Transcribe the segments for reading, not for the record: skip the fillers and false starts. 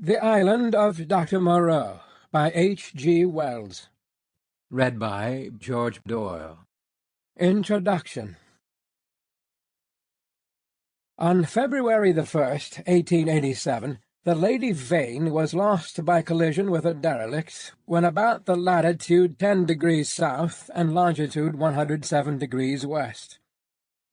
The Island of Doctor Moreau, by H.G. Wells. Read by George Doyle. Introduction. On February the 1st, 1887, the Lady Vane was lost by collision with a derelict when about the latitude 10 degrees south and longitude 107 degrees west.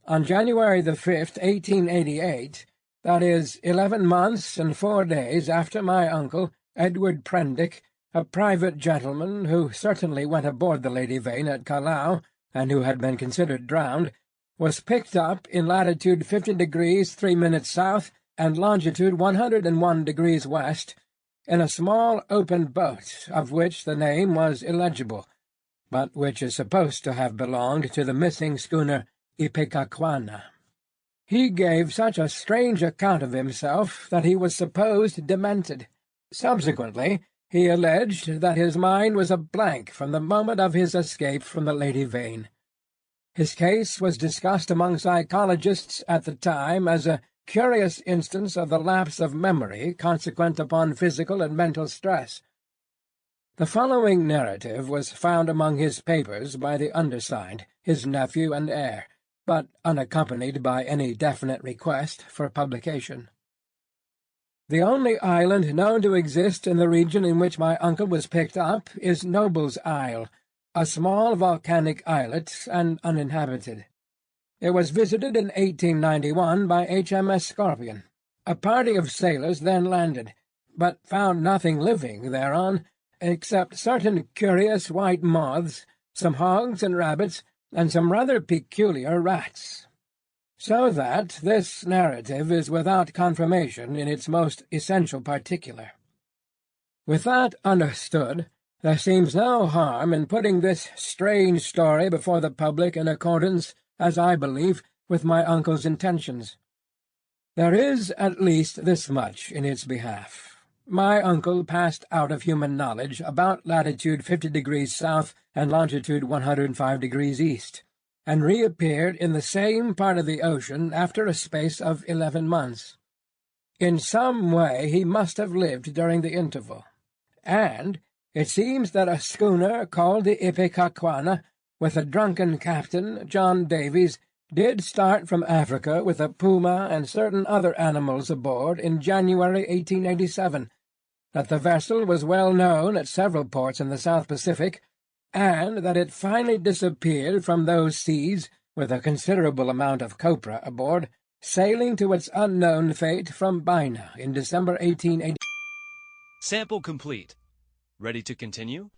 On January the 5th, 1888, that is 11 months and 4 days after my uncle, Edward Prendick, a private gentleman who certainly went aboard the Lady Vane at Callao, and who had been considered drowned, was picked up in latitude 50 degrees 3 minutes south and longitude 101 degrees west, in a small open boat, of which the name was illegible, but which is supposed to have belonged to the missing schooner Ipecacuanha. He gave such a strange account of himself that he was supposed demented. Subsequently, he alleged that his mind was a blank from the moment of his escape from the Lady Vane. His case was discussed among psychologists at the time as a curious instance of the lapse of memory consequent upon physical and mental stress. The following narrative was found among his papers by the undersigned, his nephew and heir, but unaccompanied by any definite request for publication. The only island known to exist in the region in which my uncle was picked up is Noble's Isle, a small volcanic islet and uninhabited. It was visited in 1891 by HMS Scorpion. A party of sailors then landed, but found nothing living thereon, except certain curious white moths, some hogs and rabbits, and some rather peculiar rats. So that this narrative is without confirmation in its most essential particular. With that understood, there seems no harm in putting this strange story before the public in accordance, as I believe, with my uncle's intentions. There is at least this much in its behalf. My uncle passed out of human knowledge about latitude 50 degrees south and longitude 105 degrees east, and reappeared in the same part of the ocean after a space of 11 months. In some way he must have lived during the interval, and it seems that a schooner called the Ipecacuanha, with a drunken captain, John Davies, did start from Africa with a puma and certain other animals aboard in January 1887, that the vessel was well known at several ports in the South Pacific, and that it finally disappeared from those seas with a considerable amount of copra aboard, sailing to its unknown fate from Baina in December 1880. Sample complete. Ready to continue?